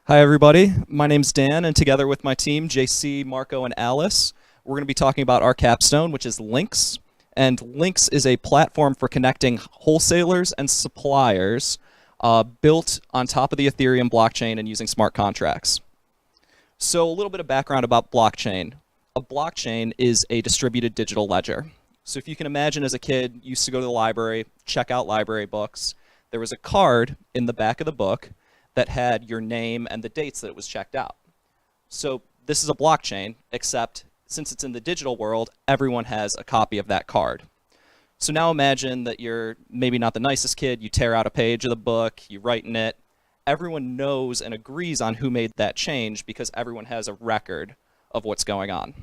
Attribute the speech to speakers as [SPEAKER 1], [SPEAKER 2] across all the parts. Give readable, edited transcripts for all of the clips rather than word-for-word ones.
[SPEAKER 1] Hi, everybody. My name's Dan, and together with my team, JC, Marco, and Alice, we're going to be talking about our Capstone, which is Lynx. And Lynx is a platform for connecting wholesalers and suppliers built on top of the Ethereum blockchain and using smart contracts. So a little bit of background about blockchain. A blockchain is a distributed digital ledger. So if you can imagine as a kid, you used to go to the library, check out library books. There was a card in the back of the book that had your name and the dates that it was checked out. So this is a blockchain, except since it's in the digital world, everyone has a copy of that card. So now imagine that you're maybe not the nicest kid, you tear out a page of the book, you write in it. Everyone knows and agrees on who made that change because everyone has a record of what's going on.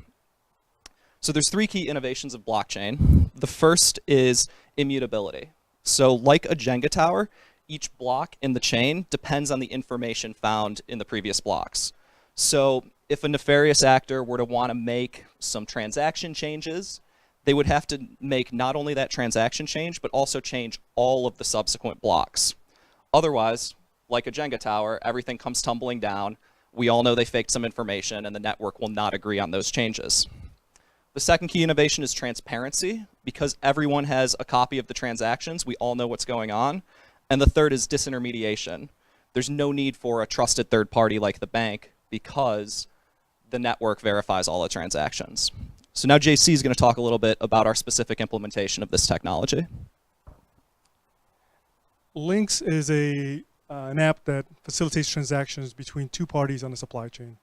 [SPEAKER 1] So there's three key innovations of blockchain. The first is immutability. So like a Jenga tower, each block in the chain depends on the information found in the previous blocks. So if a nefarious actor were to want to make some transaction changes, they would have to make not only that transaction change, but also change all of the subsequent blocks. Otherwise, like a Jenga tower, everything comes tumbling down. We all know they faked some information, and the network will not agree on those changes. The second key innovation is transparency. Because everyone has a copy of the transactions, we all know what's going on. And the third is disintermediation. There's no need for a trusted third party like the bank because the network verifies all the transactions. So now JC is going to talk a little bit about our specific implementation of this technology.
[SPEAKER 2] Lynx is an app that facilitates transactions between two parties on the supply chain.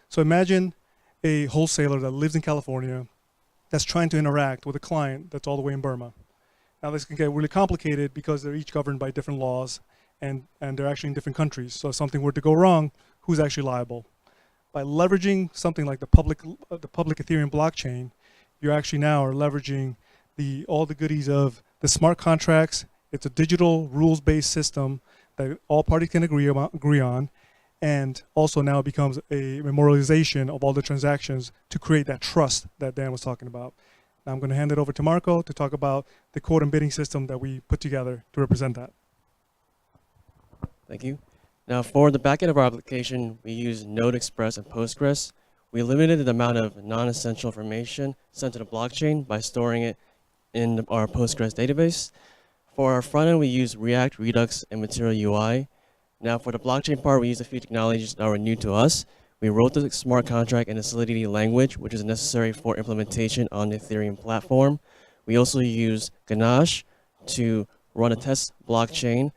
[SPEAKER 2] So imagine a wholesaler that lives in California that's trying to interact with a client that's all the way in Burma. Now this can get really complicated because they're each governed by different laws and they're actually in different countries. So if something were to go wrong, who's actually liable? By leveraging something like the public Ethereum blockchain, you actually now are leveraging all the goodies of the smart contracts. It's a digital rules-based system that all parties can agree on, and also now it becomes a memorialization of all the transactions to create that trust that Dan was talking about. Now I'm going to hand it over to Marco to talk about the quote and bidding system that we put together to represent that.
[SPEAKER 3] Thank you. Now for the backend of our application, we use Node Express and Postgres. We limited the amount of non-essential information sent to the blockchain by storing it in our Postgres database. For our front end, we use React, Redux, and Material UI. Now for the blockchain part, we use a few technologies that were new to us. We wrote the smart contract in the Solidity language, which is necessary for implementation on the Ethereum platform. We also use Ganache to run a test blockchain,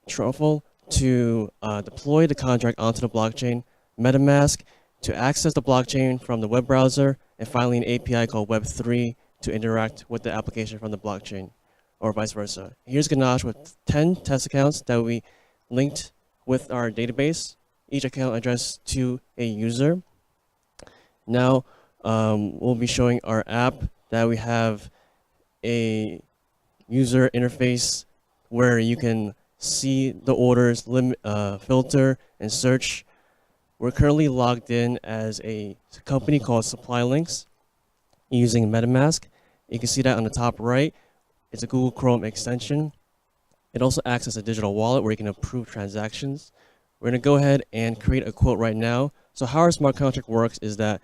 [SPEAKER 3] Truffle to deploy the contract onto the blockchain, MetaMask to access the blockchain from the web browser, and finally an API called Web3 to interact with the application from the blockchain, or vice versa. Here's Ganache with 10 test accounts that we linked with our database, each account addressed to a user. Now we'll be showing our app that we have a user interface where you can see the orders, filter, and search. We're currently logged in as a company called Supply Links using MetaMask. You can see that on the top right. It's a Google Chrome extension. It also acts as a digital wallet where you can approve transactions. We're going to go ahead and create a quote right now. So how our smart contract works is that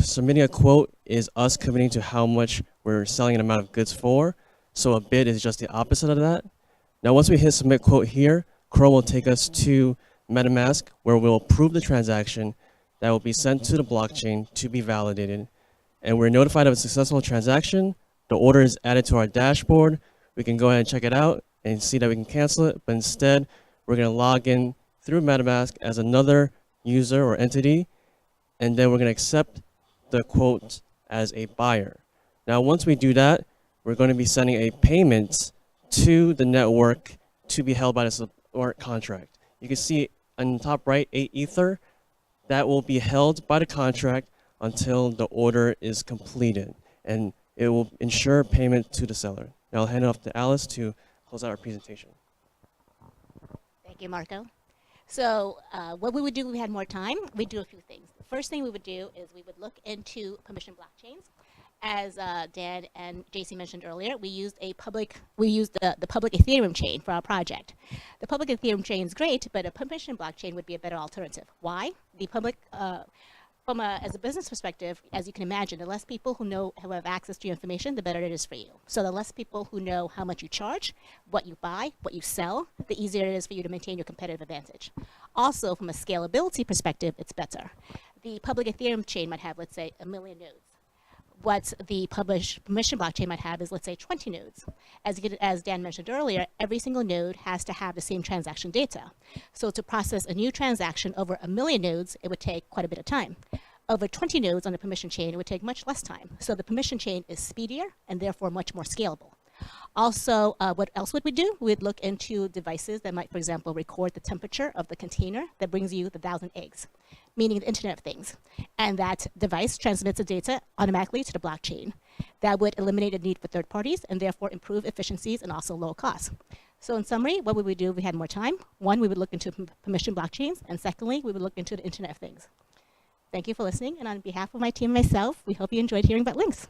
[SPEAKER 3] submitting a quote is us committing to how much we're selling an amount of goods for. So a bid is just the opposite of that. Now once we hit submit quote here, Chrome will take us to MetaMask where we'll approve the transaction that will be sent to the blockchain to be validated. And we're notified of a successful transaction. The order is added to our dashboard. We can go ahead and check it out and see that we can cancel it. But instead, we're going to log in through MetaMask as another user or entity, and then we're going to accept the quote as a buyer. Now, once we do that, we're going to be sending a payment to the network to be held by the smart contract. You can see on the top right, 8 Ether. That will be held by the contract until the order is completed, and it will ensure payment to the seller. Now I'll hand it off to Alice to close out our presentation.
[SPEAKER 4] Thank you, Marco. So what we would do if we had more time, we'd do a few things. The first thing we would do is we would look into permission blockchains as Dan and JC mentioned earlier, we used the public Ethereum chain for our project. The public Ethereum chain is great, but a permission blockchain would be a better alternative. Why? The public, as a business perspective, as you can imagine, the less people who have access to your information, the better it is for you. So the less people who know how much you charge, what you buy, what you sell, the easier it is for you to maintain your competitive advantage. Also, from a scalability perspective, it's better. The public Ethereum chain might have, let's say, 1 million nodes. What the published permission blockchain might have is, let's say, 20 nodes. As Dan mentioned earlier, every single node has to have the same transaction data. So to process a new transaction over 1 million nodes, it would take quite a bit of time. Over 20 nodes on the permission chain, it would take much less time. So the permission chain is speedier and therefore much more scalable. Also, what else would we do? We'd look into devices that might, for example, record the temperature of the container that brings you the 1,000 eggs, meaning the Internet of Things. And that device transmits the data automatically to the blockchain. That would eliminate the need for third parties and therefore improve efficiencies and also lower costs. So in summary, what would we do if we had more time? One, we would look into permission blockchains. And secondly, we would look into the Internet of Things. Thank you for listening. And on behalf of my team and myself, we hope you enjoyed hearing about Lynx.